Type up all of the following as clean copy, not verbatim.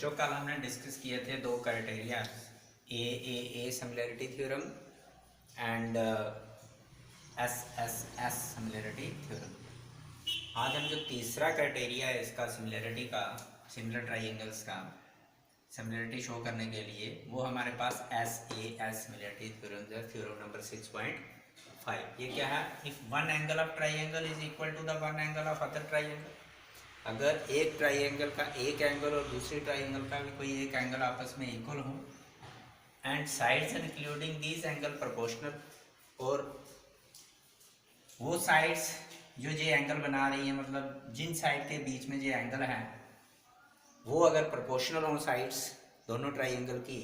बच्चों कल हमने डिस्कस किए थे दो criteria, A similarity theorem and S similarity theorem. आज हम जो तीसरा क्राइटेरिया है इसका सिमिलैरिटी का, सिमिलर ट्राइंगल्स का सिमिलैरिटी शो करने के लिए, वो हमारे पास S similarity theorem, theorem number 6.5। ये क्या है? If one angle of triangle is equal to the one angle of other triangle, अगर एक ट्राइंगल का एक एंगल और दूसरी ट्राइंगल का भी कोई एक एंगल आपस में इक्वल हो and sides including these angle proportional, और वो साइड्स जो एंगल बना रही है, मतलब जिन साइड के बीच में जो एंगल है वो अगर प्रोपोर्शनल हो साइड्स दोनों ट्राइंगल की,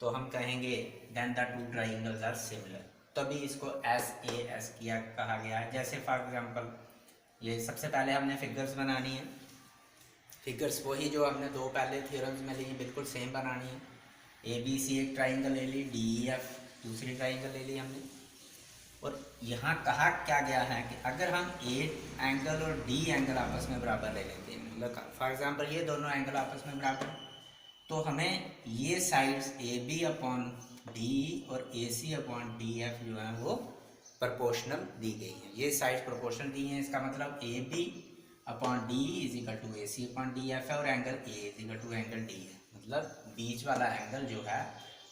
तो हम कहेंगे then the two triangles are similar. तभी इसको एस किया कहा गया है। जैसे फॉर एग्जांपल, ये सबसे पहले हमने फिगर्स बनानी है। फिगर्स वही जो हमने दो पहले थ्योरम्स में ली, बिल्कुल सेम बनानी है। ए बी सी एक ट्राइंगल ले ली, डी ई एफ दूसरी ट्राइंगल ले ली हमने। और यहाँ कहा क्या गया है कि अगर हम ए एंगल और डी एंगल आपस में बराबर ले लेते हैं, मतलब फॉर एग्जांपल ये दोनों एंगल आपस में बराबर, तो हमें ये sides A B upon D और A C upon D F जो है वो प्रोपोर्शनल दी गई हैं। ये साइड्स प्रोपोर्शनल दी हैं, इसका मतलब A B upon D is equal to A C upon D F है, और angle A is equal to angle D है, मतलब बीच वाला एंगल जो है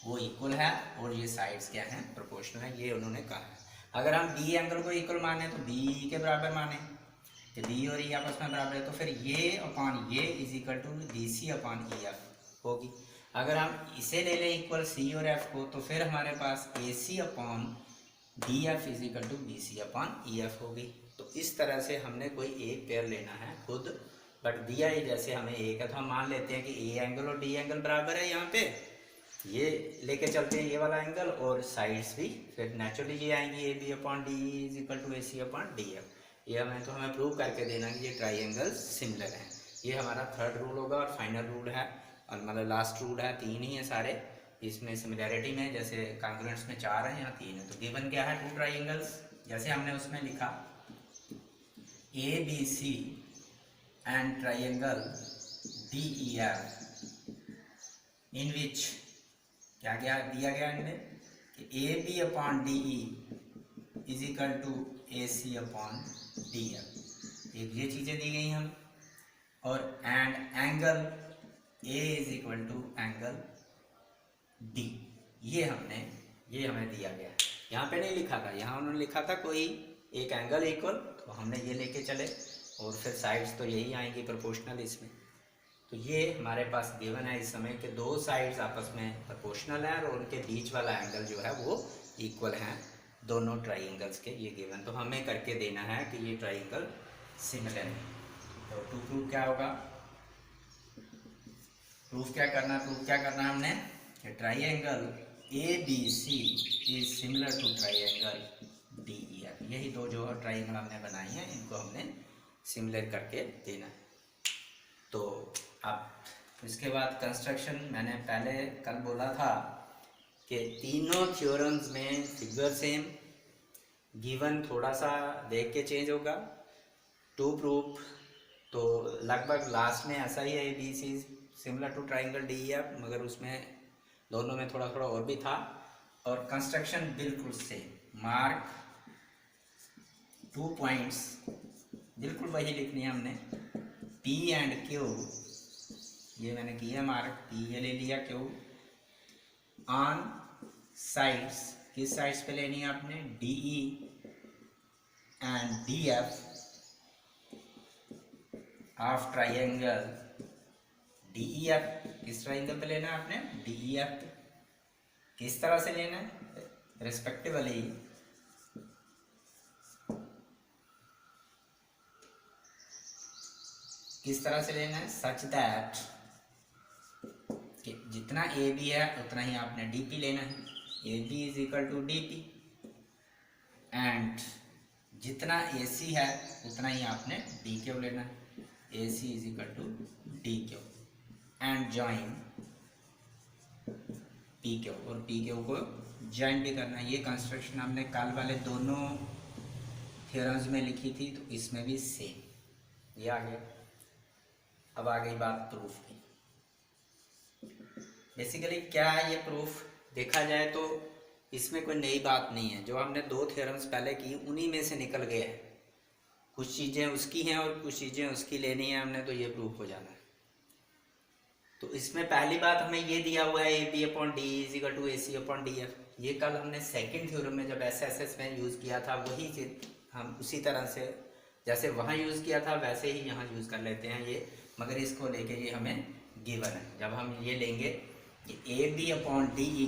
वो इक्वल है और ये साइड्स क्या हैं? प्रोपोर्शनल है। ये उन्होंने कहा है। अगर हम बी एंगल को इक्वल माने तो बी के बराबर माने कि डी और ई आपस में बराबर है, तो फिर ये अपॉन ये is equal to D C upon E F होगी। अगर हम इसे ले लें इक्वल सी और एफ को, तो फिर हमारे पास A C upon D F is equal to B C upon E F होगी। तो इस तरह से हमने कोई एक पेयर लेना है खुद, बट दिया ही जैसे हमें एक है तो हम मान लेते हैं कि ए एंगल और डी एंगल बराबर है। यहाँ पे ये लेके चलते हैं ये वाला एंगल, और साइड्स भी फिर नेचुरली ये आएंगी, A B upon D is equal to A C upon D F. ये हमें प्रूव करके देना कि ये ट्राइंगल्स सिमिलर हैं। ये हमारा थर्ड रूल होगा और फाइनल रूल है, और मतलब लास्ट रूल है। तीन ही है सारे इसमें सिमिलैरिटी में, जैसे कॉन्ग्रुएंट्स में 4 है, यहाँ 3 है। तो गिवन क्या है? टू ट्राइंगल्स, जैसे हमने उसमें लिखा A B C and triangle D E F, in which क्या क्या दिया गया इनमें कि A B upon D E is equal to A C upon D F, एक ये चीज़ें दी गई हम, और and angle A is equal to angle D, ये हमें दिया गया। यहाँ पे नहीं लिखा था, यहाँ उन्होंने लिखा था कोई एक एंगल इक्वल, तो हमने ये लेके चले, और फिर साइड्स तो यही आएंगी प्रोपोर्शनल इसमें। तो ये हमारे पास गिवन है इस समय के दो साइड्स आपस में प्रोपोर्शनल है और उनके बीच वाला एंगल जो है वो इक्वल है दोनों ट्राइंगल्स के, ये गिवन। तो हमें करके देना है कि ये ट्राइंगल सिमिलर है। तो टू प्रूफ क्या होगा? प्रूफ क्या करना है हमने? Triangle A B C is similar to triangle D E F. यही दो जो ट्राइंगल हमने बनाई हैं, इनको हमने सिमिलर करके देना है। तो अब इसके बाद कंस्ट्रक्शन, मैंने पहले कल बोला था कि तीनों थ्योरम्स में फिगर सेम, गिवन थोड़ा सा देख के चेंज होगा। टू प्रूफ तो लगभग लास्ट में ऐसा ही है, A B C similar to triangle D E F, मगर उसमें दोनों में थोड़ा थोड़ा और भी था। और कंस्ट्रक्शन बिल्कुल सेम, मार्क 2 पॉइंट्स बिल्कुल वही लिखनी है हमने। पी एंड क्यू, ये मैंने किया मार्क, पी ये ले लिया, क्यू ऑन साइड्स, किस साइड्स पे लेनी है आपने? D E and D F of triangle D E F. किस ट्राइंगल पे लेना है आपने? D E F. किस तरह से लेना है? रिस्पेक्टिवली किस तरह से लेना है? सच दैट कि जितना ए बी है उतना ही आपने डी पी लेना है, A B is equal to D P, and जितना ए सी है उतना ही आपने डी क्यू लेना है, A C is equal to D Q, and join P Q, और पी क्यू को ज्वाइन भी करना है। ये कंस्ट्रक्शन हमने कल वाले दोनों थ्योरम्स में लिखी थी, तो इसमें भी सेम ये आ गया। अब आ गई बात प्रूफ की। बेसिकली क्या है ये प्रूफ, देखा जाए तो इसमें कोई नई बात नहीं है। जो हमने दो थ्योरम्स पहले की उन्हीं में से निकल गए हैं। कुछ चीज़ें उसकी हैं और कुछ चीज़ें उसकी लेनी है हमने, तो ये प्रूफ हो जाना है। तो इसमें पहली बात हमें ये दिया हुआ है A B upon D is equal to A C upon D F. ये कल हमने सेकंड थ्योरम में जब एस एस एस में यूज़ किया था, वही चीज़ हम उसी तरह से जैसे वहाँ यूज़ किया था वैसे ही यहाँ यूज़ कर लेते हैं ये। मगर इसको लेके ये हमें गिवन है। जब हम ये लेंगे कि A B upon D E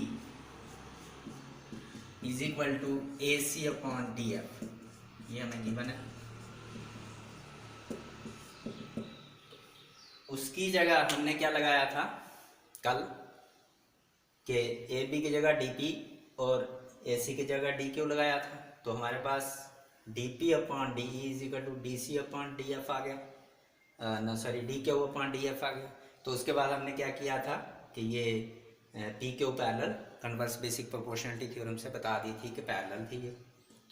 is equal to A C upon D F, ये हमें गिवन है। उसकी जगह हमने क्या लगाया था कल कि ए बी की जगह डी पी और ए सी की जगह डी क्यू लगाया था। तो हमारे पास D P upon D E is equal to D C upon D F आ गया, ना sorry D Q upon D F आ गया। तो उसके बाद हमने क्या किया था कि ये P Q parallel converse basic proportionality theorem से बता दी थी कि पैरेलल थी ये।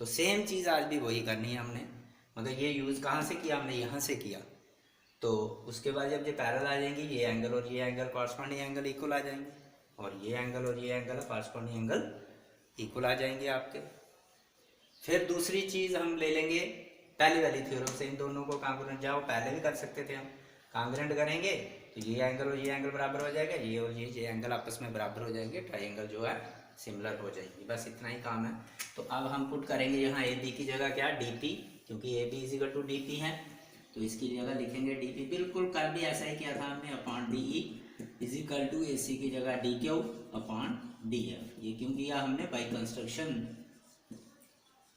तो सेम चीज़ आज भी वही करनी है हमने, मगर ये यूज़ कहाँ से किया हमने, यहाँ से किया। तो उसके बाद जब ये पैरेलल आ जाएंगे, ये एंगल और ये एंगल कॉरस्पॉन्डिंग एंगल इक्वल आ जाएंगे, और ये एंगल और ये एंगल कॉरस्पॉन्डिंग एंगल इक्वल आ जाएंगे आपके। फिर दूसरी चीज़ हम ले लेंगे पहली वाली थ्योरम से, इन दोनों को कांग्रुएंट, जाओ पहले भी कर सकते थे हम, कांग्रुएंट करेंगे तो ये एंगल और ये एंगल बराबर हो जाएगा, ये और ये एंगल आपस में बराबर हो जाएंगे, ट्राइंगल जो है सिमिलर हो जाएगी। बस इतना ही काम है। तो अब हम पुट करेंगे यहाँ ए बी की जगह क्या, डी पी, क्योंकि A B is equal to D P है, तो इसकी जगह लिखेंगे डी पी। बिल्कुल कल भी ऐसा ही किया था हमने, upon D E is equal to A C की जगह D Q upon D F. ये क्यों किया हमने, बाई कंस्ट्रक्शन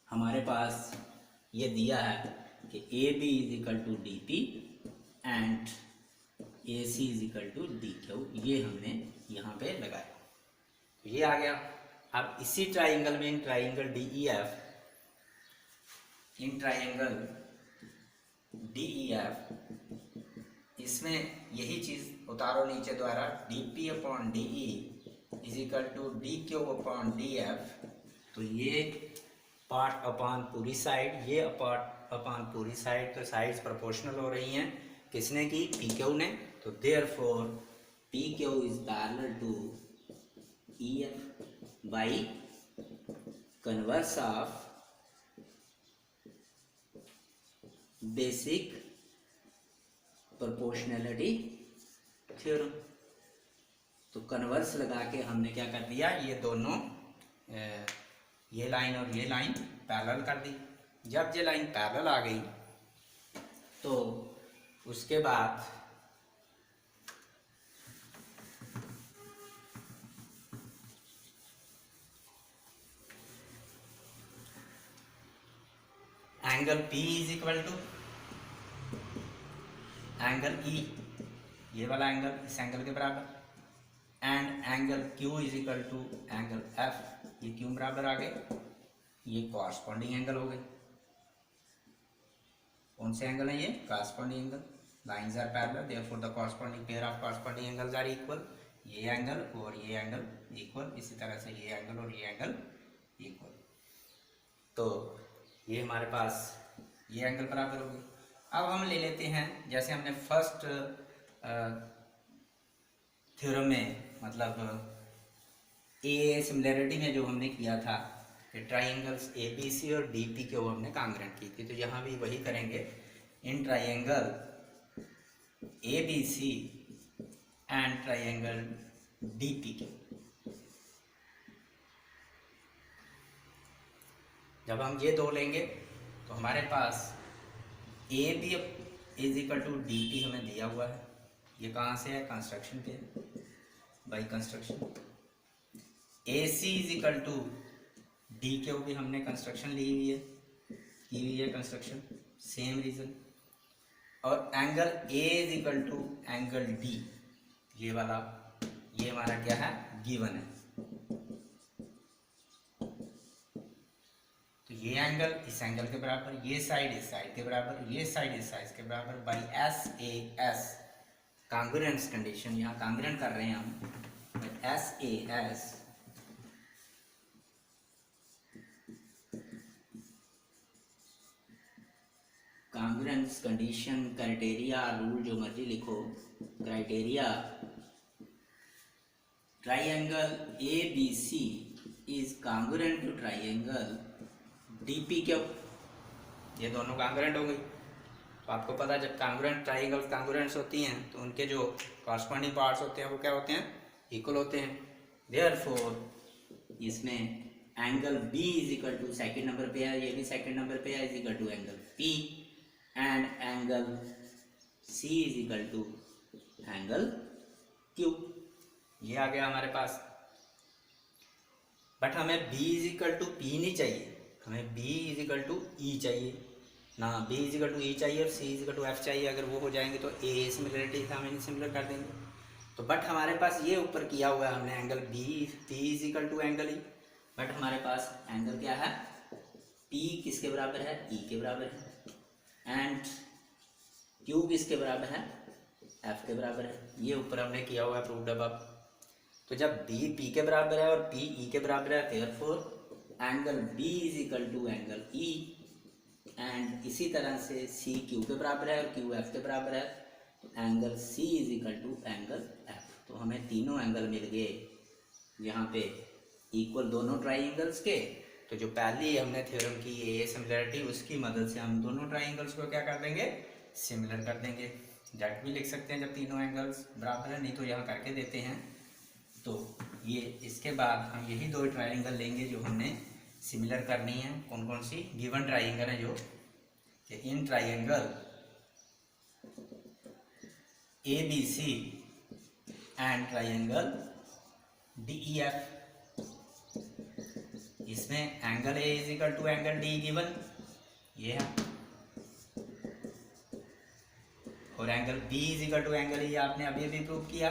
हमारे पास ये दिया है कि A B is equal to D P and A C is equal to D Q, ये हमने यहाँ पे लगाया, तो ये आ गया। अब इसी ट्राइंगल में, in triangle D E F, in triangle D E F, इसमें यही चीज़ उतारो नीचे द्वारा, D P upon D E is equal to D Q upon D F. तो ये पार्ट अपॉन पूरी साइड, ये पार्ट अपॉन पूरी साइड, तो साइड्स प्रोपोर्शनल हो रही हैं, किसने की, पी क्यू ने। तो therefore P Q is parallel to E F by converse of basic proportionality theorem. तो कन्वर्स लगा के हमने क्या कर दिया, ये दोनों ये लाइन और ये लाइन पैरेलल कर दी। जब ये लाइन पैरेलल आ गई तो उसके बाद angle P is equal to angle E, ये वाला एंगल इस एंगल के बराबर, and angle Q is equal to angle F, ये क्यों बराबर आ गए, ये कॉरस्पॉन्डिंग एंगल हो गए। कौन से एंगल है ये, corresponding angle, lines are parallel therefore the corresponding pair of corresponding angles are equal. ये एंगल और ये एंगल इक्वल, इसी तरह से ये एंगल और ये एंगल इक्वल। तो ये हमारे पास ये एंगल बराबर हो गए। अब हम ले लेते हैं, जैसे हमने फर्स्ट थ्योरम में, मतलब ए सिमिलैरिटी में जो हमने किया था कि ट्राइंगल्स ए बी सी और डी पी के वो हमने कांग्रुएंट की थी, तो यहाँ भी वही करेंगे। In triangle A B C and triangle D P के, जब हम ये दो लेंगे तो हमारे पास A B is equal to D T हमें दिया हुआ है, ये कहाँ से है, कंस्ट्रक्शन पे, by construction. A C is equal to D Q भी हमने कंस्ट्रक्शन ली हुई है, की हुई है कंस्ट्रक्शन, सेम रीजन। और angle A is equal to angle D, ये वाला, ये हमारा क्या है, गिवन है। तो ये एंगल इस एंगल के बराबर, ये साइड इस साइड के बराबर, ये साइड इस साइड के बराबर, by S A S congruence condition, यहाँ कांग्रुएंट कर रहे हैं हम, S A S congruence condition, criteria, rule जो मर्जी लिखो, criteria triangle ABC is congruent to triangle DPQ। ये दोनों कांग्रुएंट हो गई। तो आपको पता है जब कांग्रुएंट ट्राइंगल्स कांग्रुएंट्स होती हैं तो उनके जो कॉरस्पॉन्डिंग पार्ट्स होते हैं वो क्या होते हैं, इक्वल होते हैं। देयरफॉर इसमें angle B is equal to second number पे है, ये भी सेकेंड नंबर पे है, is equal to angle P and angle C is equal to angle Q। ये आ गया हमारे पास। बट हमें B is equal to P नहीं चाहिए, हमें B is equal to E चाहिए ना। B is equal to E चाहिए और C is equal to F चाहिए। अगर वो हो जाएंगे तो A सिमिलरिटी था, हम इन्हें सिमिलर कर देंगे। तो बट हमारे पास ये ऊपर किया हुआ है हमने angle P is equal to angle E। But हमारे पास एंगल क्या है, P किसके बराबर है, E के बराबर है, एंड Q किसके बराबर है, F के बराबर है। ये ऊपर हमने किया हुआ है प्रूव्ड अब। तो जब B P के बराबर है और P E के बराबर है, therefore angle B is equal to angle E and इसी तरह से C Q के बराबर है और Q F के बराबर है, तो angle C is equal to angle F। तो हमें तीनों एंगल मिल गए यहाँ पे इक्वल दोनों ट्राइंगल्स के। तो जो पहली हमने थ्योरम की ए सिमिलरिटी, उसकी मदद से हम दोनों ट्राइंगल्स को क्या कर देंगे, सिमिलर कर देंगे। जेड भी लिख सकते हैं जब तीनों एंगल्स बराबर है, नहीं तो यहाँ करके देते हैं। तो ये इसके बाद हम यही दो ट्राइंगल लेंगे जो हमने सिमिलर करनी है। कौन कौन सी गिवन ट्राइंगल है, जो कि इन triangle ABC and triangle DEF, इसमें angle A is equal to angle D given ये है, और angle B is equal to angle E आपने अभी अभी प्रूव किया।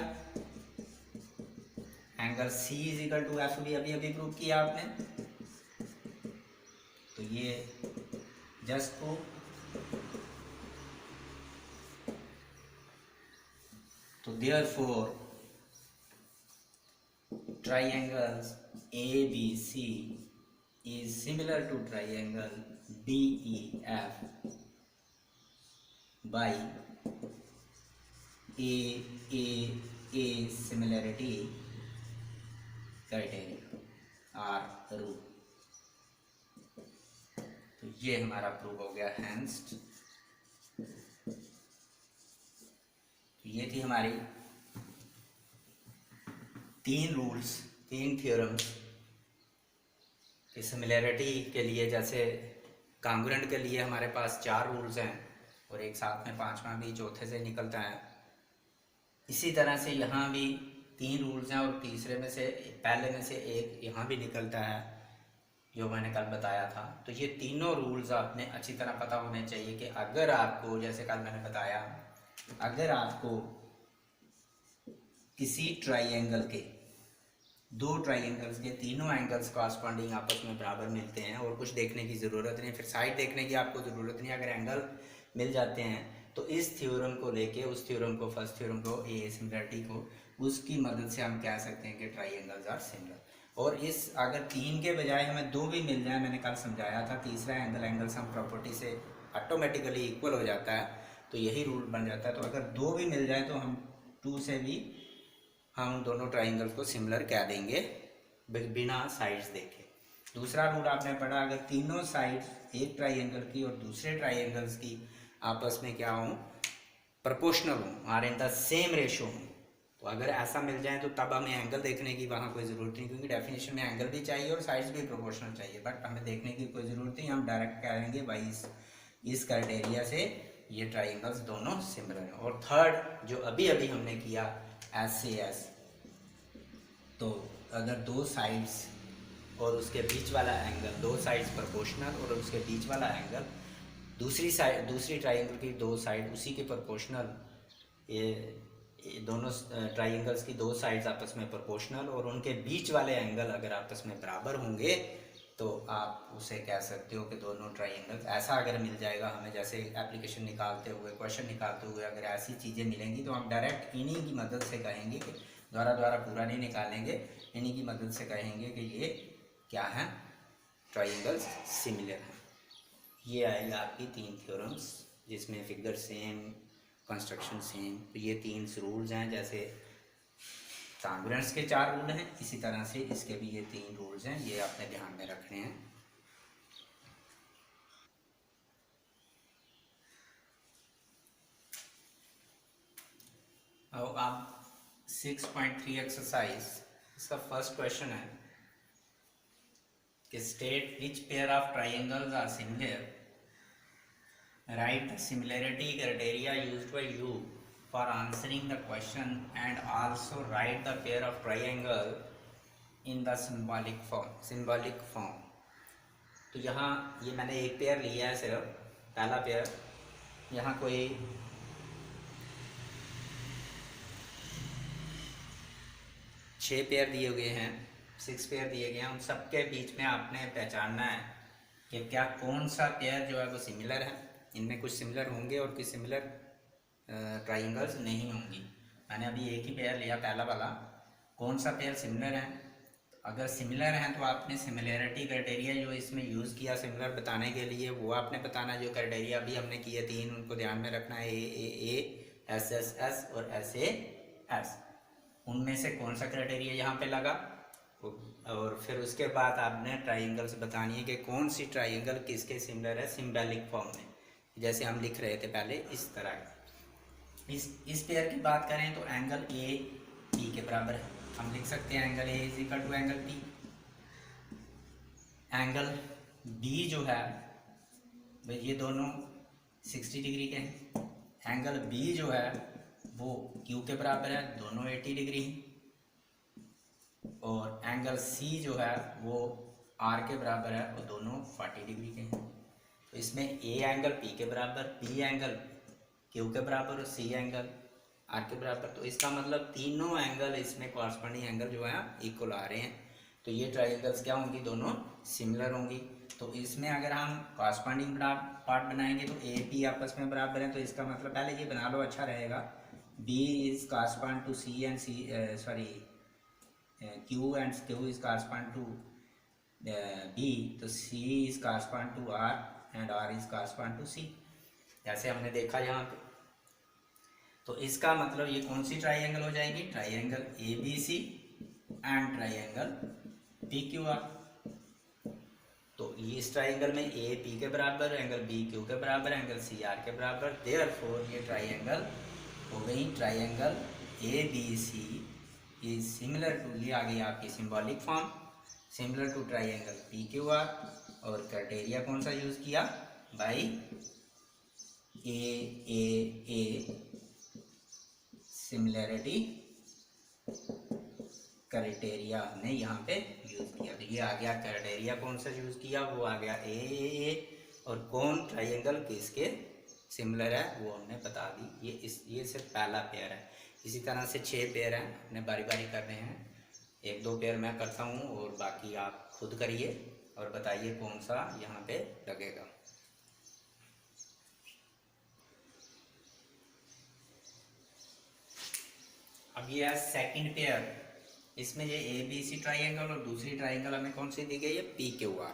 Angle C is equal to F भी अभी अभी प्रूव किया आपने। तो ये जस्ट प्रूव। तो therefore triangles ABC is similar to triangle DEF by a similarity criteria or rule। तो ये हमारा प्रूव हो गया हैंस। तो ये थी हमारी तीन रूल्स, तीन थ्योरम्स कि सिमिलैरिटी के लिए, जैसे कांग्रुएंट के लिए हमारे पास 4 रूल्स हैं और एक साथ में 5वां भी चौथे से निकलता है। इसी तरह से यहाँ भी 3 रूल्स हैं और तीसरे में से पहले में से एक यहाँ भी निकलता है, जो मैंने कल बताया था। तो ये तीनों रूल्स आपने अच्छी तरह पता होने चाहिए कि अगर आपको, जैसे कल मैंने बताया, अगर आपको किसी ट्राइंगल के, 2 ट्राइंगल्स के तीनों एंगल्स कॉरस्पॉन्डिंग आपस में बराबर मिलते हैं और कुछ देखने की ज़रूरत नहीं, फिर साइड देखने की आपको ज़रूरत नहीं, अगर एंगल मिल जाते हैं तो इस थ्योरम को लेके, उस थ्योरम को, फर्स्ट थ्योरम को, ए सिमिलरिटी को, उसकी मदद से हम कह सकते हैं कि ट्राइंगल्स आर सिमिलर। और इस अगर 3 के बजाय हमें 2 भी मिल जाए, मैंने कल समझाया था, तीसरा एंगल सम प्रॉपर्टी से ऑटोमेटिकली इक्वल हो जाता है, तो यही रूल बन जाता है। तो अगर 2 भी मिल जाए तो हम 2 से भी हम दोनों ट्राइंगल्स को सिमिलर कह देंगे बिना साइड्स देखे। दूसरा रूल आपने पढ़ा, अगर तीनों साइड्स एक ट्राइंगल की और दूसरे ट्राइंगल्स की आपस में क्या हों, प्रोपोर्शनल हों, are in the same ratio हों, तो अगर ऐसा मिल जाए तो तब हमें एंगल देखने की वहाँ कोई ज़रूरत नहीं, क्योंकि डेफिनेशन में एंगल भी चाहिए और साइड्स भी प्रोपोर्शनल चाहिए। बट हमें देखने की कोई ज़रूरत नहीं, हम डायरेक्ट कहेंगे भाई इस क्राइटेरिया से ये ट्राइंगल्स दोनों सिमिलर हैं। और थर्ड जो अभी अभी हमने किया SAS, तो अगर 2 साइड्स और उसके बीच वाला एंगल, 2 साइड्स प्रोपोर्शनल और उसके बीच वाला एंगल, दूसरी ट्राइंगल की 2 साइड उसी के प्रोपोर्शनल, ये दोनों ट्राइंगल्स की 2 साइड्स आपस में प्रोपोर्शनल और उनके बीच वाले एंगल अगर आपस में बराबर होंगे, तो आप उसे कह सकते हो कि दोनों ट्राइंगल्स, ऐसा अगर मिल जाएगा हमें, जैसे एप्लीकेशन निकालते हुए, क्वेश्चन निकालते हुए अगर ऐसी चीज़ें मिलेंगी तो हम डायरेक्ट इन्हीं की मदद से कहेंगे कि द्वारा पूरा नहीं निकालेंगे, इन्हीं की मदद से कहेंगे कि ये क्या है, ट्राइंगल्स सिमिलर हैं। ये आएगी आपकी 3 थ्योरम्स, जिसमें फिगर सेम, कंस्ट्रक्शन सेम। तो ये 3 रूल्स हैं, जैसे कांग्रुएंस के 4 रूल हैं, इसी तरह से इसके भी ये 3 रूल्स हैं, ये आपने ध्यान में रखने हैं। अब आप 6.3 एक्सरसाइज, इसका फर्स्ट क्वेश्चन है कि state which pair of triangles are similar, write the similarity criteria used by you for answering the question and also write the pair of triangle in the symbolic form. तो यहाँ ये मैंने एक pair लिया है, सिर्फ पहला पेयर। यहाँ कोई 6 पेयर दिए हुए हैं, 6 पेयर दिए गए हैं। उन सबके बीच में आपने पहचानना है कि क्या कौन सा पेयर जो है वो सिमिलर है। इनमें कुछ सिमिलर होंगे और कुछ सिमिलर ट्राइंगल्स नहीं होंगी। मैंने अभी एक ही पेयर लिया, पहला वाला। कौन सा पेयर सिमिलर है? अगर सिमिलर हैं तो आपने सिमिलैरिटी क्राइटेरिया जो इसमें यूज़ किया सिमिलर बताने के लिए, वो आपने बताना। जो क्राइटेरिया अभी हमने किए 3, उनको ध्यान में रखना है, ए, एस एस एस और एस ए एस। उनमें से कौन सा क्राइटेरिया यहाँ पे लगा, और फिर उसके बाद आपने ट्राइंगल्स बतानी है कि कौन सी ट्राइंगल किसके सिमिलर है सिंबॉलिक फॉर्म में, जैसे हम लिख रहे थे पहले इस तरह। इस पेयर की बात करें तो एंगल ए बी के बराबर है। हम लिख सकते हैं angle A is equal to angle B. Angle B जो है भाई ये दोनों 60 डिग्री के हैं। एंगल बी जो है वो क्यू के बराबर है, दोनों 80 डिग्री हैं। और एंगल सी जो है वो आर के बराबर है, वो दोनों 40 डिग्री के हैं। तो इसमें ए एंगल पी के बराबर, बी एंगल क्यू के बराबर और सी एंगल आर के बराबर। तो इसका मतलब तीनों एंगल इसमें कॉरस्पॉन्डिंग एंगल जो है इक्वल आ रहे हैं। तो ये ट्राइंगल्स क्या होंगी, दोनों सिमिलर होंगी। तो इसमें अगर हम कॉरस्पॉन्डिंग पार्ट बनाएंगे तो ए पी आपस में बराबर है। तो इसका मतलब पहले ये बना लो, अच्छा रहेगा। B is correspond to C and C, sorry Q and Q is correspond to B. तो C is correspond to R and R is correspond to C, जैसे हमने देखा यहाँ पे। तो इसका मतलब ये कौन सी ट्राइंगल हो जाएगी, triangle A B C and triangle P Q R. तो ये इस ट्राइंगल में ए पी के बराबर, एंगल बी क्यू के बराबर, एंगल सी आर के बराबर। देयरफॉर ये ट्राइंगल हो गई triangle A B C is similar to, ये आ गई आपकी symbolic form, similar to triangle P Q R. और क्राइटेरिया कौन सा यूज किया, बाई ए सिमिलैरिटी क्राइटेरिया हमने यहाँ पे यूज किया। तो ये आ गया क्राइटेरिया कौन सा यूज किया, वो आ गया ए। और कौन ट्राइंगल किसके सिमिलर है वो हमने बता दी। ये सिर्फ पहला पेयर है। इसी तरह से 6 पेयर हैं, अपने बारी बारी कर रहे हैं। 1-2 पेयर मैं करता हूँ और बाकी आप खुद करिए और बताइए कौन सा यहाँ पे लगेगा। अब ये है सेकंड पेयर। इसमें ये ए बी सी ट्राइंगल और दूसरी ट्राइंगल हमें कौन सी दी गई है, पी क्यू आर।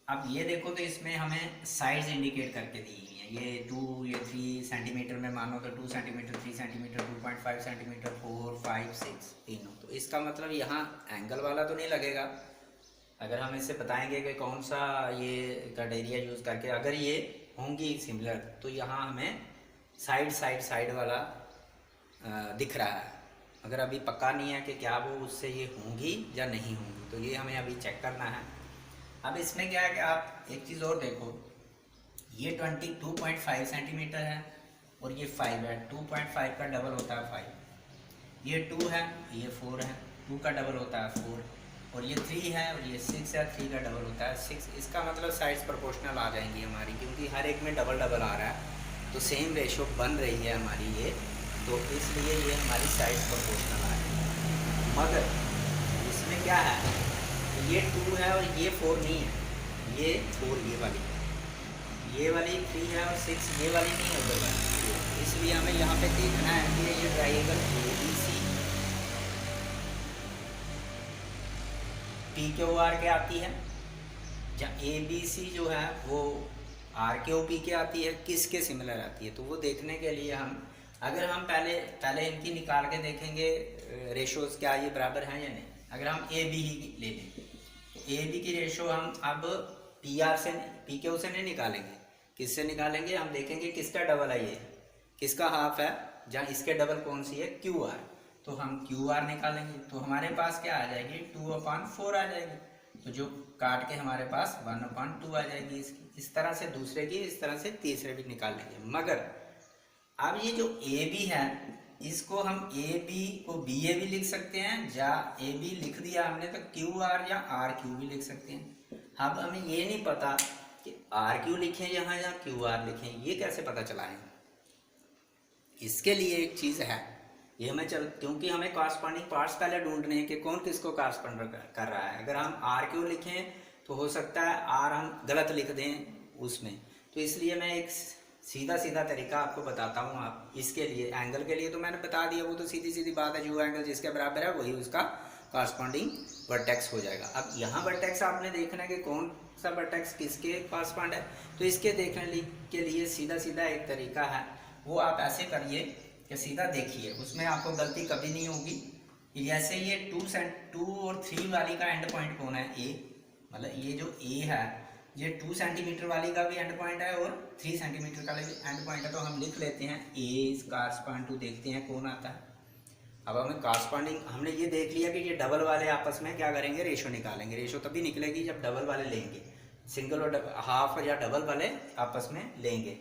अब ये देखो तो इसमें हमें साइड्स इंडिकेट करके दी हुई है। ये 2, ये 3 सेंटीमीटर में मानो तो 2 सेंटीमीटर, 3 सेंटीमीटर, 2.5 सेंटीमीटर, 4, 5, 6 तीनों। तो इसका मतलब यहाँ एंगल वाला तो नहीं लगेगा। अगर हम इससे बताएंगे कि कौन सा ये क्राइटेरिया यूज़ करके अगर ये होंगी सिमिलर, तो यहाँ हमें साइड वाला दिख रहा है। अगर अभी पक्का नहीं है कि क्या वो उससे ये होंगी या नहीं होंगी, तो ये हमें अभी चेक करना है। अब इसमें क्या है कि आप एक चीज़ और देखो, ये 22.5 सेंटीमीटर है और ये 5 है। 2.5 का डबल होता है 5। ये 2 है, ये 4 है, 2 का डबल होता है 4। और ये 3 है और ये 6 है, 3 का डबल होता है 6। इसका मतलब साइड्स प्रोपोर्शनल आ जाएंगी हमारी, क्योंकि हर एक में डबल आ रहा है। तो सेम रेशो बन रही है हमारी ये, तो इसलिए ये हमारी साइड्स प्रोपोर्शनल आ रही है। मगर इसमें क्या है, ये 2 है और ये 4 नहीं है, ये 4 ये वाली 3 है और 6 ये वाली नहीं है उधर वाली। इसलिए हमें यहाँ पे देखना है कि ये triangle A B C P Q R के आती है, या ए बी सी जो है वो आर के ओ पी के आती है, किसके सिमिलर आती है। तो वो देखने के लिए हम अगर हम पहले इनकी निकाल के देखेंगे रेशोज क्या ये बराबर हैं या नहीं। अगर हम ए बी ही ले लें तो ए बी की रेशो हम अब पी आर से पी क्यू से नहीं निकालेंगे, किससे निकालेंगे, हम देखेंगे किसका डबल है, ये किसका हाफ है, जहाँ इसके डबल कौन सी है, क्यू आर, तो हम क्यू आर निकालेंगे तो हमारे पास क्या आ जाएगी 2/4 आ जाएगी, तो जो काट के हमारे पास 1/2 आ जाएगी इसकी। इस तरह से दूसरे की, इस तरह से तीसरे भी निकाल लेंगे। मगर अब ये जो ए बी है इसको हम ए बी को बी ए भी लिख सकते हैं, या ए बी लिख दिया हमने तो क्यू आर या आर क्यू भी लिख सकते हैं। अब हमें ये नहीं पता कि आर क्यू लिखें यहाँ या क्यू आर लिखें, ये कैसे पता चला है। इसके लिए एक चीज़ है, ये हमें क्योंकि हमें कॉरस्पॉन्डिंग पार्ट्स पहले ढूंढने हैं कि कौन किसको कॉरस्पॉन्ड कर रहा है। अगर हम आर क्यू लिखें तो हो सकता है आर हम गलत लिख दें उसमें, तो इसलिए मैं एक सीधा तरीका आपको बताता हूँ। आप इसके लिए एंगल के लिए तो मैंने बता दिया, वो तो सीधी बात है, जो एंगल जिसके बराबर है वही उसका कॉरस्पॉन्डिंग वर्टेक्स हो जाएगा। अब यहाँ वर्टेक्स आपने देखना है कि कौन सा वर्टेक्स किसके कॉरस्पॉन्ड है, तो इसके देखने के लिए सीधा एक तरीका है, वो आप ऐसे करिए कि सीधा देखिए, उसमें आपको गलती कभी नहीं होगी। जैसे ये 2 और 3 वाली का एंड पॉइंट कौन है, ए, मतलब ये जो ए है ये 2 सेंटीमीटर वाली का भी एंड पॉइंट है और 3 सेंटीमीटर का भी एंड पॉइंट है, तो हम लिख लेते हैं ए इज कॉरस्पॉन्ड टू, देखते हैं कौन आता है। अब हमें कॉरस्पॉन्डिंग, हमने ये देख लिया कि ये डबल वाले आपस में क्या करेंगे, रेशो निकालेंगे। रेशो तभी निकलेगी जब डबल वाले लेंगे, सिंगल और हाफ या डबल वाले आपस में लेंगे।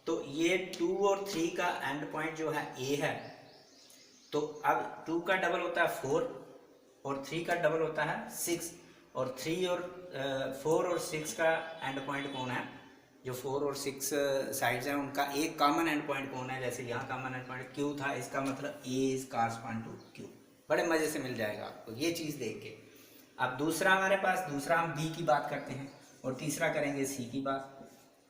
तो ये 2 और 3 का एंड पॉइंट जो है ए है, तो अब 2 का डबल होता है 4 और 3 का डबल होता है 6, और 3 और 4 और 6 का एंड पॉइंट कौन है, जो 4 और 6 साइड्स हैं उनका एक कॉमन एंड पॉइंट कौन है। जैसे यहाँ कॉमन एंड पॉइंट क्यू था, इसका मतलब ए इज कॉरस्पॉन्ड टू क्यू। बड़े मजे से मिल जाएगा आपको ये चीज़ देख के। अब दूसरा हमारे पास, दूसरा हम बी की बात करते हैं और तीसरा करेंगे सी की बात।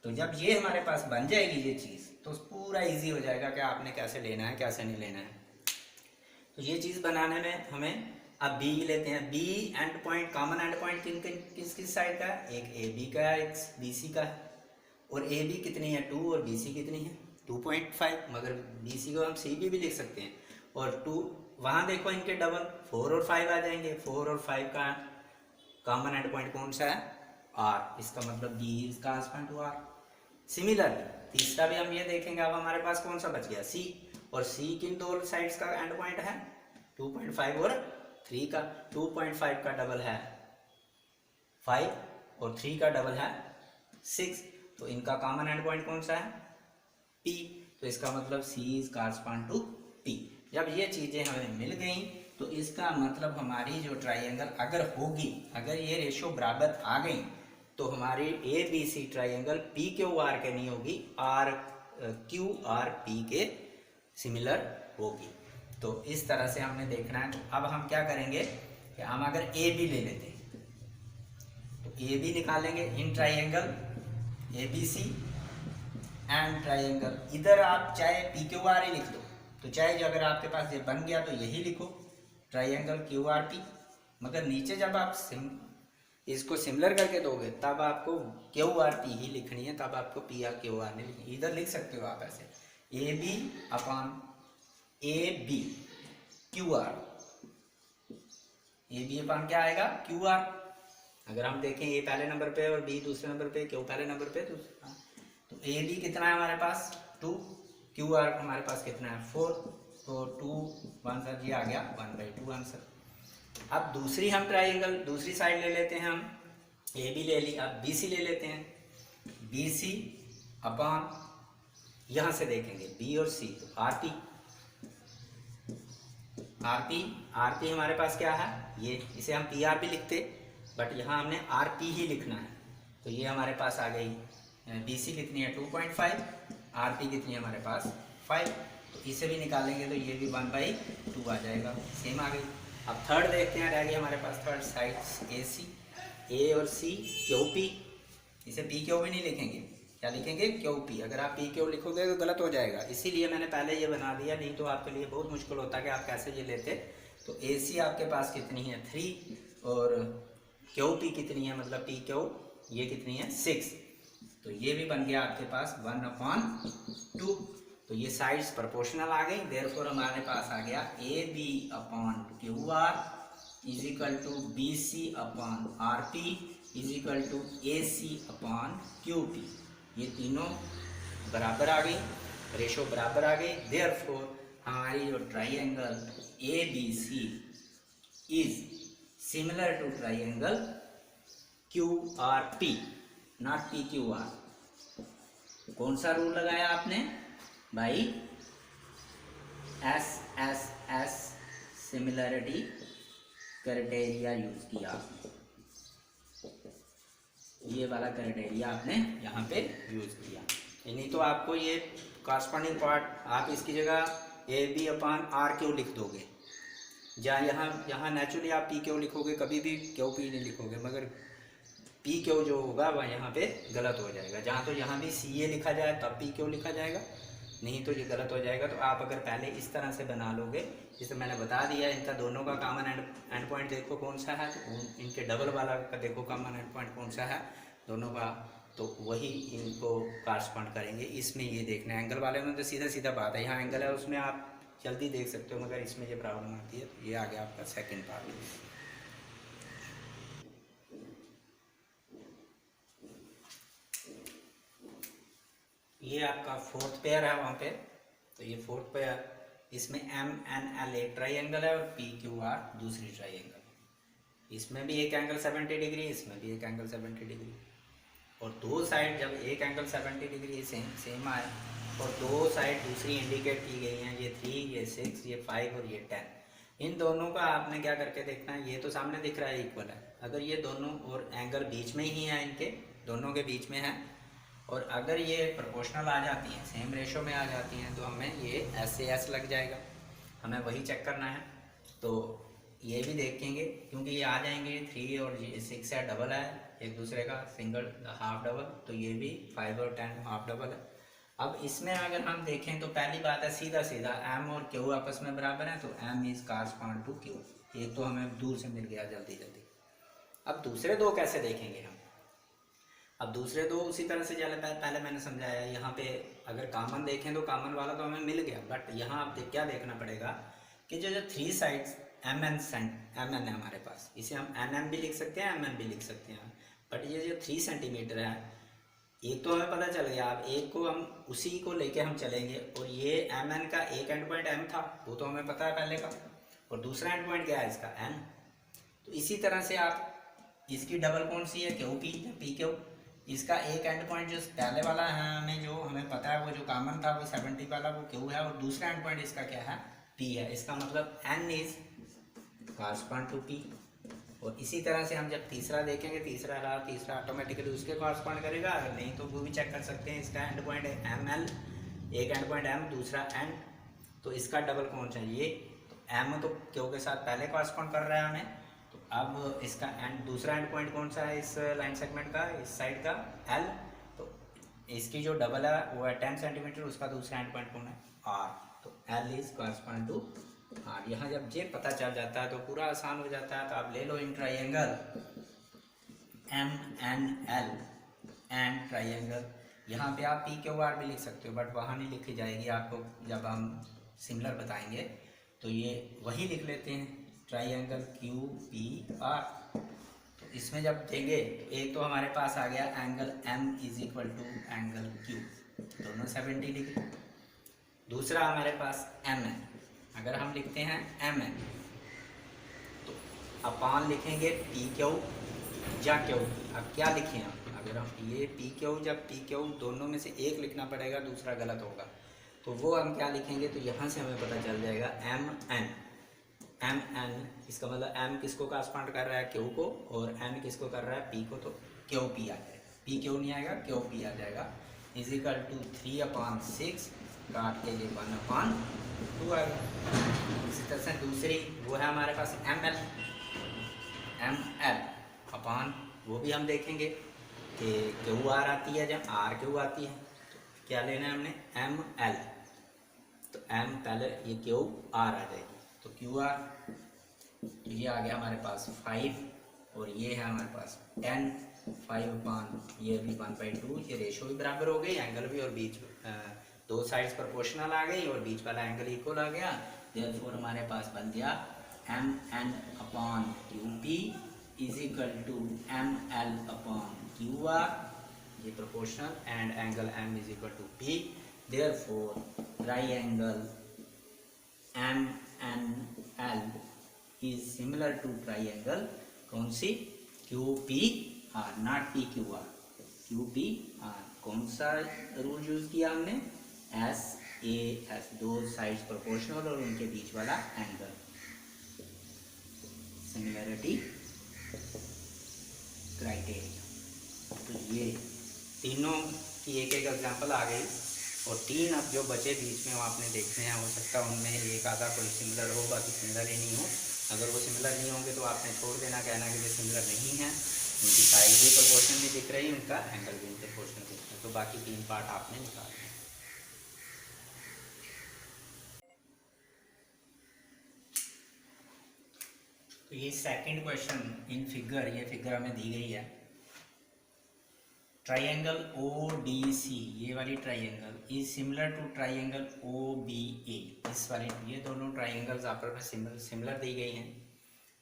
तो जब ये हमारे पास बन जाएगी ये चीज़, तो पूरा इजी हो जाएगा कि आपने कैसे लेना है कैसे नहीं लेना है। तो ये चीज़ बनाने में हमें अब बी लेते हैं। B end point, common end point किस साइड का है, एक ए बी का है, एक बी सी का है। और ए बी कितनी है 2 और बी सी कितनी है 2.5, मगर बी सी को हम सी भी लिख सकते हैं। और 2 वहाँ देखो इनके डबल 4 और 5 आ जाएंगे। 4 और 5 का कॉमन एंड पॉइंट कौन सा है, आर, इसका मतलब B is correspond to R. Similarly तीसरा भी हम ये देखेंगे। अब हमारे पास कौन सा बच गया, सी, और सी किन दो साइड्स का एंड पॉइंट है 2.5 और 3 का। 2.5 का डबल है 5 और 3 का डबल है 6, तो इनका कॉमन एंड पॉइंट कौन सा है, P, तो इसका मतलब C is correspond to P। जब ये चीज़ें हमें मिल गई तो इसका मतलब हमारी जो ट्राइंगल अगर होगी, अगर ये रेशो बराबर आ गई, तो हमारी ABC ट्राइंगल PQR के नहीं होगी, RQRP के सिमिलर होगी। तो इस तरह से हमने देखना है। तो अब हम क्या करेंगे कि हम अगर AB ले लेते हैं तो AB निकालेंगे इन ट्राइंगल ABC एंड ट्राइंगल। इधर आप चाहे PQR ही लिख दो, तो चाहे जो अगर आपके पास ये बन गया तो यही लिखो ट्राइंगल QRP, मगर नीचे जब आप इसको सिमिलर करके दोगे तब आपको QRP ही लिखनी है, तब आपको PRQR नहीं लिखनी। इधर लिख सकते हो आप ऐसे AB upon AB QR, AB upon क्या आएगा QR। अगर हम देखें ए पहले नंबर पे और बी दूसरे नंबर पे, क्यू पहले नंबर पे, तो ए बी कितना है हमारे पास 2, क्यू आर हमारे पास कितना है 4, तो 2 आंसर ये आ गया 1/2 आंसर। अब दूसरी हम ट्राइंगल दूसरी साइड ले लेते हैं, हम ए बी ले ली, अब बी सी ले लेते हैं। बी सी अपॉन यहाँ से देखेंगे बी और सी, तो आर पी, आर पी हमारे पास क्या है, ये इसे हम पी आर भी लिखते, बट यहाँ हमने आर पी ही लिखना है। तो ये हमारे पास आ गई बी सी कितनी है 2.5, आर पी कितनी है हमारे पास 5, तो इसे भी निकालेंगे तो ये भी 1/2 आ जाएगा, सेम आ गई। अब थर्ड देखते हैं, रह गई हमारे पास थर्ड साइड ए सी, ए और सी क्यू पी, इसे पी क्यू भी नहीं लिखेंगे, क्या लिखेंगे क्यू पी। अगर आप पी क्यू लिखोगे तो गलत हो जाएगा, इसीलिए मैंने पहले ये बना दिया, नहीं तो आपके लिए बहुत मुश्किल होता कि आप कैसे ये लेते। तो ए सी आपके पास कितनी है 3 और क्यू पी कितनी है, मतलब पी क्यू ये कितनी है 6, तो ये भी बन गया आपके पास 1/2। तो तो ये साइड्स प्रोपोर्शनल आ गई, देयरफॉर हमारे पास आ गया A B upon Q R is equal to B C upon R P is equal to A C upon Q P. ये तीनों बराबर आ गई, रेशो बराबर आ गई, देयरफॉर हमारी जो triangle A B C is similar to triangle Q R P, not P Q R. कौन सा रूल लगाया आपने भाई? S S S similarity criteria use किया, ये वाला क्राइटेरिया आपने यहाँ पे यूज किया। नहीं तो आपको ये कॉरस्पॉन्डिंग पार्ट आप इसकी जगह A B upon R Q लिख दोगे, जहाँ यहाँ नेचुरली आप पी क्यू लिखोगे, कभी भी क्यू पी नहीं लिखोगे, मगर पी क्यू जो होगा वह यहाँ पे गलत हो जाएगा। जहाँ तो यहाँ भी सी ए लिखा जाए तब पी क्यू लिखा जाएगा, नहीं तो ये गलत हो जाएगा। तो आप अगर पहले इस तरह से बना लोगे, जैसे मैंने बता दिया, इनका दोनों का कॉमन एंड पॉइंट देखो कौन सा है, तो इनके डबल वाला का देखो कॉमन एंड पॉइंट कौन सा है दोनों का, तो वही इनको कॉरस्पॉन्ड करेंगे। इसमें ये देखना है एंगल वाले में तो सीधा सीधा बात है, यहाँ एंगल है उसमें आप जल्दी देख सकते हो, मगर इसमें ये प्रॉब्लम आती है। तो ये आ गया आपका सेकेंड पार्ट। ये आपका फोर्थ पेयर है वहाँ पे, तो ये फोर्थ पेयर, इसमें एम एन एल एक ट्राइंगल है और पी क्यू आर दूसरी ट्राइंगल। इसमें भी एक एंगल 70 डिग्री, इसमें भी एक एंगल 70 डिग्री, और दो साइड जब एक एंगल 70 डिग्री सेम आए और दो साइड दूसरी इंडिकेट की गई हैं, ये 3, ये 6, ये 5 और ये 10, इन दोनों का आपने क्या करके देखना है, ये तो सामने दिख रहा है इक्वल है, अगर ये दोनों और एंगल बीच में ही है, इनके दोनों के बीच में है, और अगर ये प्रोपोर्शनल आ जाती हैं, सेम रेशो में आ जाती हैं, तो हमें ये एस से एस लग जाएगा, हमें वही चेक करना है। तो ये भी देखेंगे, क्योंकि ये आ जाएंगे 3 और 6 है, डबल है एक दूसरे का, सिंगल हाफ डबल, तो ये भी 5 और 10 हाफ डबल है। अब इसमें अगर हम देखें तो पहली बात है सीधा सीधा एम और क्यू आपस में बराबर है, तो M is correspond to Q, एक तो हमें दूर से मिल गया जल्दी जल्दी। अब दूसरे दो कैसे देखेंगे हम? अब दूसरे दो उसी तरह से जैसे पहले मैंने समझाया, यहाँ पे अगर कॉमन देखें तो कॉमन वाला तो हमें मिल गया, बट यहाँ आप क्या देखना पड़ेगा कि जो 3 साइड्स एम एन है हमारे पास, इसे हम एन एम भी लिख सकते हैं, एम एन भी लिख सकते हैं, बट ये जो 3 सेंटीमीटर है, एक तो हमें पता चल गया, अब एक को हम उसी को लेके हम चलेंगे, और ये एम एन का एक एंड पॉइंट एम था, वो तो हमें पता है पहले का, और दूसरा एंड पॉइंट क्या है इसका एन। तो इसी तरह से आप इसकी डबल कौन सी है, क्यू पी या पी क्यू, इसका एक एंड पॉइंट जो पहले वाला है हमें पता है, वो जो कॉमन था वो 70 वाला वो क्यू है, और दूसरा एंड पॉइंट इसका क्या है, पी है, इसका मतलब N is correspond to P. और इसी तरह से हम जब तीसरा देखेंगे, तीसरा ऑटोमेटिकली उसके कॉरस्पॉन्ड करेगा, अगर नहीं तो वो भी चेक कर सकते हैं, इसका एंड पॉइंट है एम एल, एक एंड पॉइंट एम, दूसरा एंड, तो इसका डबल कौन चाहिए, तो एम तो क्यू के साथ पहले कॉरस्पॉन्ड कर रहा है हमें, तो अब इसका एंड दूसरा एंड पॉइंट कौन सा है इस लाइन सेगमेंट का, इस साइड का एल, तो इसकी जो डबल है वो है 10 सेंटीमीटर, उसका दूसरा एंड पॉइंट कौन है आर, तो L is correspond to R. यहाँ जब ये पता चल जाता है तो पूरा आसान हो जाता है। तो आप ले लो in triangle M N L and triangle, यहाँ पे आप पी क्यू आर भी लिख सकते हो, बट वहाँ नहीं लिखी जाएगी, आपको जब हम सिमिलर बताएंगे तो ये वही लिख लेते हैं, ट्राइंगल क्यू पी आर। तो इसमें जब देंगे तो एक तो हमारे पास आ गया angle M is equal to angle Q, दोनों 70 डिग्री, दूसरा हमारे पास एम है, अगर हम लिखते हैं एम एन तो अपान लिखेंगे पी क्यू या क्यू। अब क्या लिखें आप, अगर हम ये पी क्यू जब पी क्यू दोनों में से एक लिखना पड़ेगा, दूसरा गलत होगा, तो वो हम क्या लिखेंगे, तो यहाँ से हमें पता चल जाएगा एम एन, इसका मतलब एम किसको कॉरस्पॉन्ड कर रहा है, क्यू को, और एन किसको कर रहा है, पी को, तो क्यू पी आ जाएगा, पी क्यू नहीं आएगा, क्यू पी आ जाएगा, इज इक्वल टू 3/6 काट के ये 1/2 आ गया। इसी तरह से दूसरी वो है हमारे पास एम एल अपान, वो भी हम देखेंगे कि क्यू आर आती है, जब आर क्यू आती है तो क्या लेना है हमने, एम एल, तो एम पहले ये क्यू आर आ जाएगी, तो क्यू आर, तो ये आ गया हमारे पास 5, और ये है हमारे पास 10, 5 अपान ये भी 1/2, ये रेशो भी बराबर हो गई, एंगल भी और बीच दो साइड्स प्रोपोर्शनल आ गई और बीच वाला एंगल इक्वल आ गया, देयरफॉर हमारे पास बन गया M N upon Q P is equal to M L upon Q R, ये proportional, and angle M is equal to P, therefore triangle M N L is similar to triangle कौन C, Q P R, not P Q R, Q P R. कौन सा rule use किया हमने, S A S, दो sides proportional और उनके बीच वाला angle, similarity criteria. तो ये तीनों की एक एक एग्जांपल आ गई, और तीन अब जो बचे बीच में वो आपने देखने हैं, हो सकता है उनमें एक आधा कोई सिमिलर हो, बाकी सिमिलर ही नहीं हो। अगर वो सिमिलर नहीं होंगे तो आपने छोड़ देना, कहना कि ये सिमिलर नहीं है, उनकी साइज भी प्रोपोर्शन भी दिख रही है, उनका एंगल भी प्रोपोर्शन दिख रहा है, तो बाकी तीन पार्ट आपने निकालना है। तो ये सेकंड क्वेश्चन इन फिगर, ये फिगर हमें दी गई है, ट्राइंगल ओ डी सी, ये वाली triangle is similar to triangle O B A, इस वाली, ये दोनों ट्राइंगल्स आपस में सिमिलर दी गई हैं।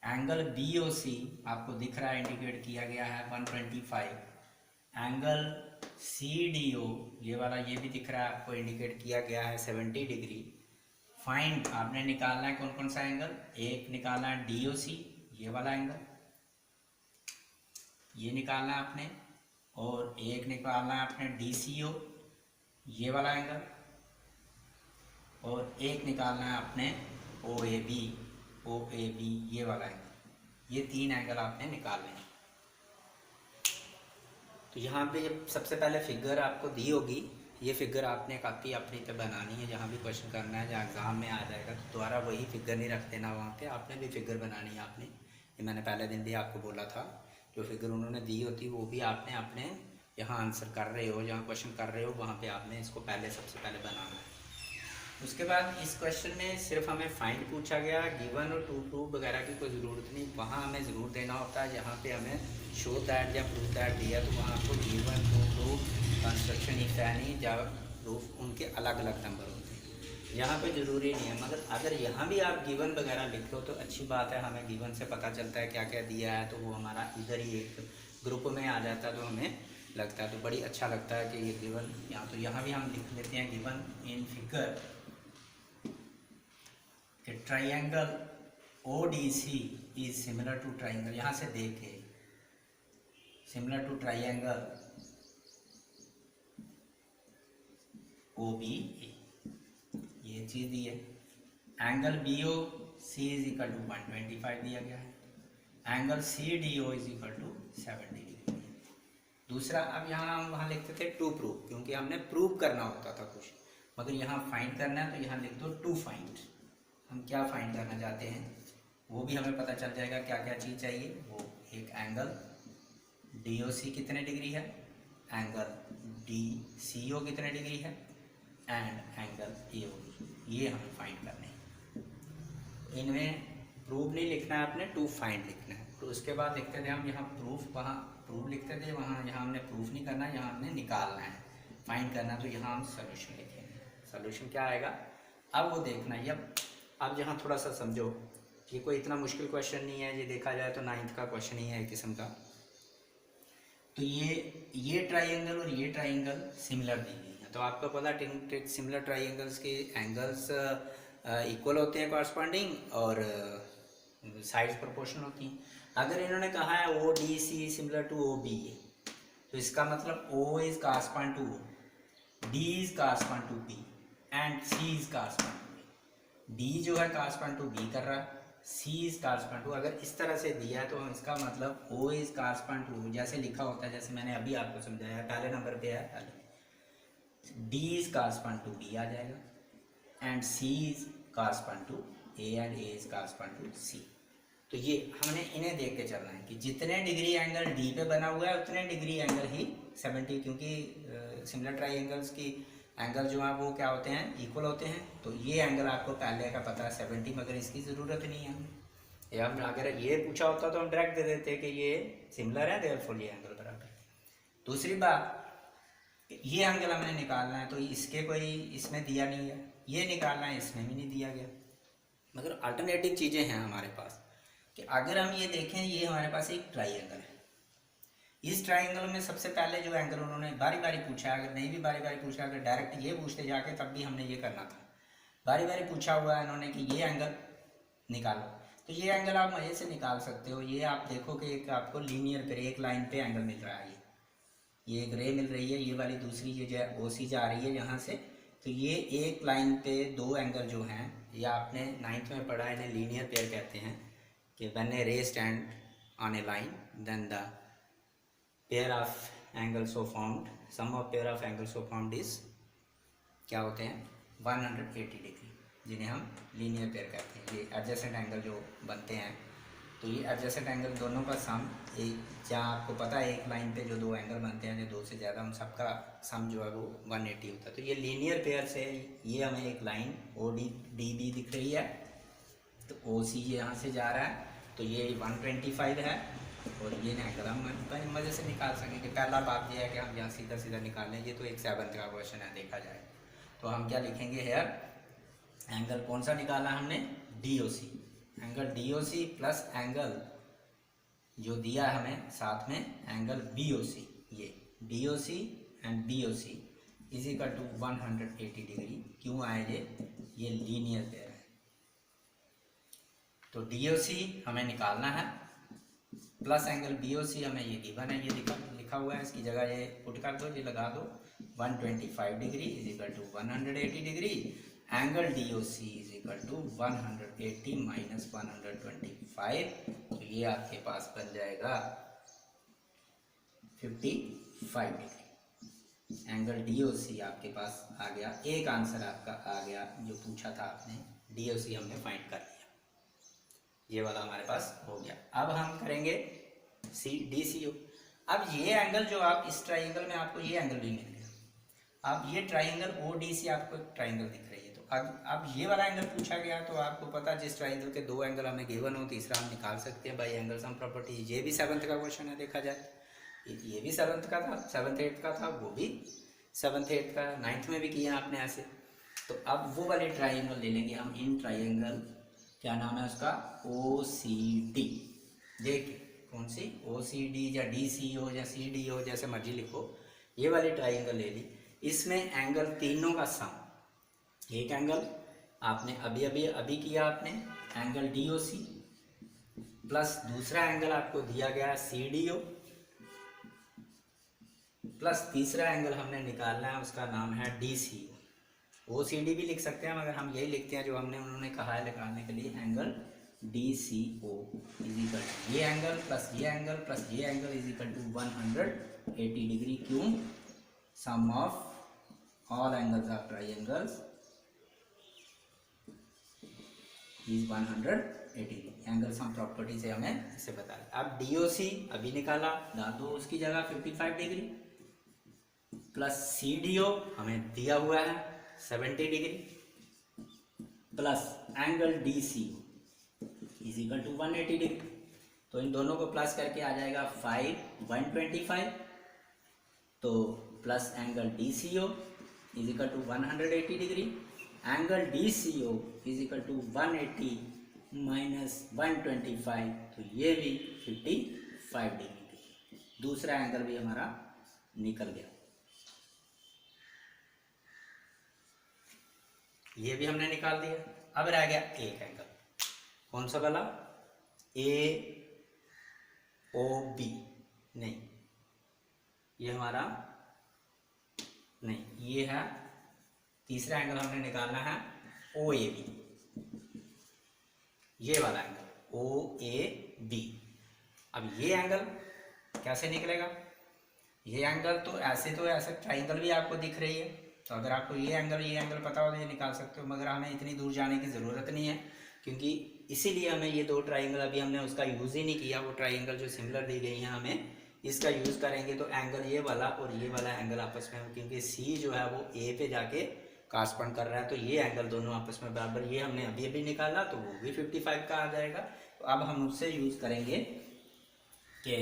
एंगल बी ओ सी आपको दिख रहा है, इंडिकेट किया गया है 125, एंगल सी डी ओ ये वाला ये भी दिख रहा है आपको, इंडिकेट किया गया है 70 डिग्री। फाइंड आपने निकालना है कौन कौन सा एंगल, एक निकालना है डी ओ सी, ये वाला एंगल, ये निकालना है आपने, और एक निकालना है आपने डी सी ओ, ये वाला एंगल, और एक निकालना है आपने ओ ए बी, ये वाला एंगल। ये तीन एंगल आपने निकालने हैं। तो यहाँ पे सबसे पहले फिगर आपको दी होगी, ये फिगर आपने काफ़ी अपनी पे बनानी है, जहाँ भी क्वेश्चन करना है, जहाँ एग्ज़ाम में आ जाएगा तो दोबारा वही फिगर नहीं रख देना, वहाँ पे आपने भी फिगर बनानी है आपने, ये मैंने पहले दिन भी आपको बोला था, जो फिगर उन्होंने दी होती वो भी आपने अपने यहाँ आंसर कर रहे हो, जहाँ क्वेश्चन कर रहे हो वहाँ पे आपने इसको पहले सबसे पहले बनाना है। उसके बाद इस क्वेश्चन में सिर्फ हमें फाइंड पूछा गया, गिवन और टू प्रूव वगैरह की कोई ज़रूरत नहीं, वहाँ हमें ज़रूर देना होता है जहाँ पे हमें शो दैट या प्रूव दैट दिया, तो वहाँ आपको given, to prove, construction if any, जब प्रूफ, उनके अलग अलग नंबर होते हैं, यहाँ पे ज़रूरी नहीं है। मगर अगर यहाँ भी आप गिवन वगैरह लिख लो तो अच्छी बात है, हमें गिवन से पता चलता है क्या क्या दिया है, तो वो हमारा इधर ही एक ग्रुप में आ जाता है, तो हमें लगता है, तो बड़ी अच्छा लगता है कि ये गिवन, यहाँ तो यहाँ भी हम लिख लेते हैं गिवन इन फिगर कि triangle O D C is similar to triangle, यहाँ से देखे similar to triangle O B A, ये चीज़ दी है। Angle B O C is equal to 125 दिया गया है, angle C D O is equal to 70 degree. दूसरा, अब यहाँ हम वहाँ लिखते थे टू प्रूव, क्योंकि हमने प्रूव करना होता था कुछ, मगर यहाँ फाइंड करना है तो यहाँ लिख दो टू फाइंड, हम क्या फाइंड करना चाहते हैं वो भी हमें पता चल जाएगा, क्या क्या चीज़ चाहिए। वो एक एंगल डी ओ सी कितने डिग्री है, एंगल डी सी ओ कितने डिग्री है, एंड एंगल ए ओ, ये हमें फाइंड करने हैं। इनमें प्रूव नहीं लिखना है आपने, टू फाइंड लिखना है। तो उसके बाद लिखते थे हम यहाँ प्रूफ, वहाँ प्रूफ लिखते थे, वहाँ यहाँ हमने प्रूफ नहीं करना है, यहाँ हमने निकालना है, फाइंड करना, तो यहाँ हम सोल्यूशन लिखेंगे। सोल्यूशन क्या आएगा अब वो देखना है। अब यहाँ थोड़ा सा समझो, ये कोई इतना मुश्किल क्वेश्चन नहीं है, ये देखा जाए तो 9th का क्वेश्चन ही है एक किस्म का। तो ये ट्राइंगल और ये ट्राइंगल सिमिलर दी गई है, तो आपको पता सिमिलर ट्राइंगल्स के एंगल्स इक्वल होते हैं कॉरस्पॉन्डिंग, और साइड्स प्रोपोर्शनल होती हैं। अगर इन्होंने कहा है O D C similar to O B A, तो इसका मतलब O is correspond to O, D is correspond to B, and C is correspond to A. D जो है कॉरस्पॉन्ड टू बी कर रहा है, सी इज कॉरस्पॉन्ड टू, अगर इस तरह से दिया है तो इसका मतलब ओ इज कॉरस्पॉन्ड टू, जैसे लिखा होता है, जैसे मैंने अभी आपको समझाया, पहले नंबर पे है, पहले D is correspond to B आ जाएगा, and C is correspond to A, and A is correspond to C. तो ये हमने इन्हें देख के चलना है कि जितने डिग्री एंगल डी पे बना हुआ है उतने डिग्री एंगल ही 70, क्योंकि सिमिलर ट्राइंगल्स की एंगल जो है वो क्या होते हैं, इक्वल होते हैं। तो ये एंगल आपको पहले का पता है 70, मगर इसकी ज़रूरत नहीं है। या हम अगर ये पूछा होता तो हम डायरेक्ट दे देते कि ये सिमिलर है, देयरफॉर ये एंगल बराबर। दूसरी बात, ये एंगल हमने निकालना है, तो इसके कोई इसमें दिया नहीं है, ये निकालना है, इसमें भी नहीं दिया गया। मगर अल्टरनेटिव चीज़ें हैं हमारे पास कि अगर हम ये देखें, ये हमारे पास एक ट्राइंगल है। इस ट्राइंगल में सबसे पहले जो एंगल उन्होंने बारी बारी पूछा, अगर नहीं भी बारी बारी पूछा, अगर डायरेक्ट ये पूछते जाके तब भी हमने ये करना था। बारी बारी पूछा हुआ है इन्होंने कि ये एंगल निकालो, तो ये एंगल आप मजे से निकाल सकते हो। ये आप देखो कि एक आपको लीनियर करे, एक लाइन पे एंगल मिल रहा है, ये एक रे मिल रही है, ये वाली दूसरी ये जो OC जा रही है यहाँ से, तो ये एक लाइन पे दो एंगल जो हैं, ये आपने 9th में पढ़ा है, इन्हें लीनियर पेयर कहते हैं कि when a ray stand on a line then the pair of angles so found, sum of pair of angles so found is क्या होते हैं 180 डिग्री, जिन्हें हम लीनियर पेयर कहते हैं। ये एडजेसेंट एंगल जो बनते हैं, तो ये एडजेसेंट एंगल दोनों का सम, एक जहाँ आपको पता है एक लाइन पे जो दो एंगल बनते हैं, जो दो से ज़्यादा, उन सबका सम जो है वो 180 होता है। तो ये लीनियर पेयर से ये हमें एक लाइन ODB दिख रही है, तो OC यहाँ से जा रहा है, तो ये 125 है, और ये एंगल हम मज़े से निकाल सकेंगे। पहला बात यह है कि हम यहाँ सीधा सीधा निकाल लें, ये तो एक 7th का क्वेश्चन है देखा जाए, तो हम क्या लिखेंगे हेयर, एंगल कौन सा निकाला हमने, DOC, angle DOC plus angle जो दिया हमें साथ में एंगल BOC, ये DOC and BOC is equal to 180 degree. क्यों आए ये लीनियर पेयर है, तो DOC हमें निकालना है प्लस एंगल BOC हमें ये गिवन है, ये लिखा हुआ है, इसकी जगह ये पुट कर दो, ये लगा दो 125 degree is equal to 180 degree, angle DOC is equal to 180 minus 125, तो ये आपके पास बन जाएगा 55 डिग्री। एंगल DOC आपके पास आ गया, एक आंसर आपका आ गया जो पूछा था आपने, DOC हमने फाइंड कर लिया, ये वाला हमारे पास हो गया। अब हम करेंगे DCO। अब ये एंगल जो आप इस ट्राइंगल में आपको ये एंगल भी मिल गया, अब ये ट्राइंगल ODC आपको ट्राइंगल दिख रही है, तो अब ये वाला एंगल पूछा गया, तो आपको पता जिस ट्राइंगल के दो एंगल हमें गिवन हो, तीसरा हम निकाल सकते हैं बाई एंगल सम प्रॉपर्टी। ये भी 7th का क्वेश्चन है देखा जाए, ये भी 7th का था, 7th 8th का था, वो भी 7th 8th का, 9th में भी किया आपने ऐसे। तो अब वो वाले ट्राइंगल ले लेंगे हम, इन ट्राइंगल क्या नाम है उसका, OCD। देखिए कौन सी, OCD या DCO या CDO जैसे मर्जी लिखो, ये वाली ट्राइंगल ले ली, इसमें एंगल तीनों का सम, एक एंगल आपने अभी किया आपने एंगल DOC, प्लस दूसरा एंगल आपको दिया गया CDO, प्लस तीसरा एंगल हमने निकालना है, उसका नाम है DCO। OCD भी लिख सकते हैं, मगर हम यही लिखते हैं जो हमने उन्होंने कहा है निकालने के लिए, angle DCO is equal to ये एंगल प्लस ये एंगल प्लस ये angle is equal to 180 degree. क्यों, sum of all angles of triangles is 180 degree. Angle sum property से हमें इसे बताया। अब DOC अभी निकाला, डाल दो उसकी जगह 55 डिग्री, प्लस CDO हमें दिया हुआ है 70 degree, plus angle DCO is equal to 180 degree. तो इन दोनों को प्लस करके आ जाएगा 125, तो plus angle DCO is equal to 180 degree, angle DCO is equal to 180 minus 125, तो ये भी 55 डिग्री। दूसरा एंगल भी हमारा निकल गया, ये भी हमने निकाल दिया। अब रह गया एक एंगल, कौन सा वाला, AOB, नहीं ये हमारा नहीं, ये है तीसरा एंगल हमने निकालना है OAB, ये वाला एंगल OAB। अब ये एंगल कैसे निकलेगा, ये एंगल तो ऐसे ट्राइंगल भी आपको दिख रही है, तो अगर आपको ये एंगल पता हो तो ये निकाल सकते हो, मगर हमें इतनी दूर जाने की ज़रूरत नहीं है, क्योंकि इसीलिए हमें ये दो ट्राइंगल अभी हमने उसका यूज़ ही नहीं किया। वो ट्राइंगल जो सिमिलर दी गई हैं हमें इसका यूज़ करेंगे, तो एंगल ये वाला और ये वाला एंगल आपस में, क्योंकि C जो है वो A पे जाके कॉरस्पॉन्ड कर रहा है, तो ये एंगल दोनों आपस में बराबर, ये हमने अभी निकाला तो वो भी 55 का आ जाएगा। तो अब हम उससे यूज़ करेंगे कि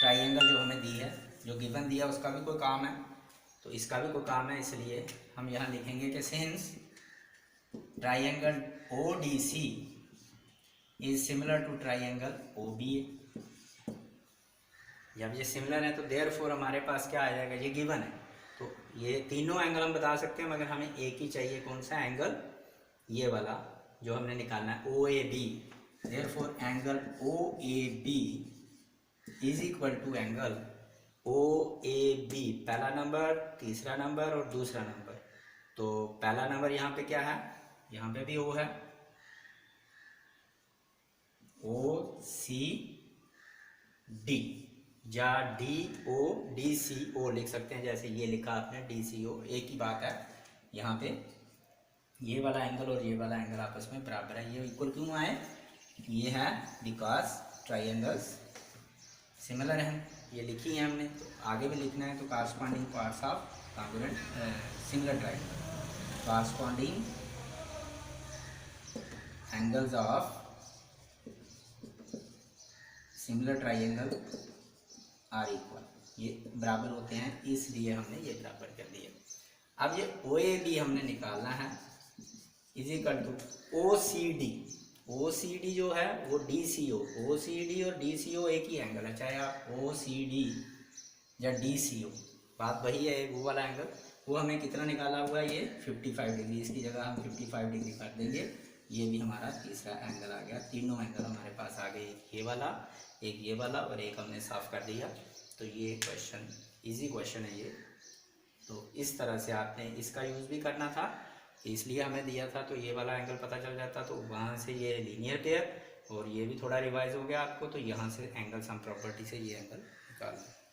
ट्राइंगल जो हमें दी है, जो गिवन दिया उसका भी कोई काम है, तो इसका भी कोई काम है, इसलिए हम यहाँ लिखेंगे कि since triangle O D C is similar to triangle O B A. जब ये सिमिलर है तो देयरफॉर हमारे पास क्या आ जाएगा, ये गिवन है तो ये तीनों एंगल हम बता सकते हैं, मगर हमें एक ही चाहिए, कौन सा एंगल, ये वाला जो हमने निकालना है O A B. Therefore angle O A B is equal to angle O A B, पहला नंबर, तीसरा नंबर और दूसरा नंबर। तो पहला नंबर यहाँ पे क्या है, यहाँ पे भी ओ है, ओ सी डी, या डी ओ डी सी ओ लिख सकते हैं, जैसे ये लिखा आपने डी सी ओ, एक ही बात है। यहाँ पे ये वाला एंगल और ये वाला एंगल आपस में बराबर है, ये इक्वल क्यों आए, ये है बिकॉज ट्राइंगल्स सिमिलर हैं, ये लिखी है हमने, तो आगे भी लिखना है। तो corresponding parts of congruent similar triangle, corresponding angles of similar triangle are equal, ये बराबर होते हैं, इसलिए हमने ये बराबर कर दिया। अब ये ओ ए बी हमने निकालना है, is equal to O C D. O C D जो है वो D C O, O C D और डी सी ओ एक ही एंगल है, चाहे आप ओ सी डी या डी सी ओ, बात वही है। वो वाला एंगल वो हमें कितना निकाला हुआ है, ये 55 डिग्री, इसकी जगह हम 55 डिग्री कर देंगे, ये भी हमारा तीसरा एंगल आ गया। तीनों एंगल हमारे पास आ गए, एक ये वाला, एक ये वाला और एक हमने साफ कर दिया। तो ये क्वेश्चन इजी क्वेश्चन है ये, तो इस तरह से आपने इसका यूज़ भी करना था, इसलिए हमें दिया था, तो ये वाला एंगल पता चल जाता, तो वहाँ से ये लीनियर पेयर और ये भी थोड़ा रिवाइज हो गया आपको, तो यहाँ से एंगल सम प्रॉपर्टी से ये एंगल निकालना।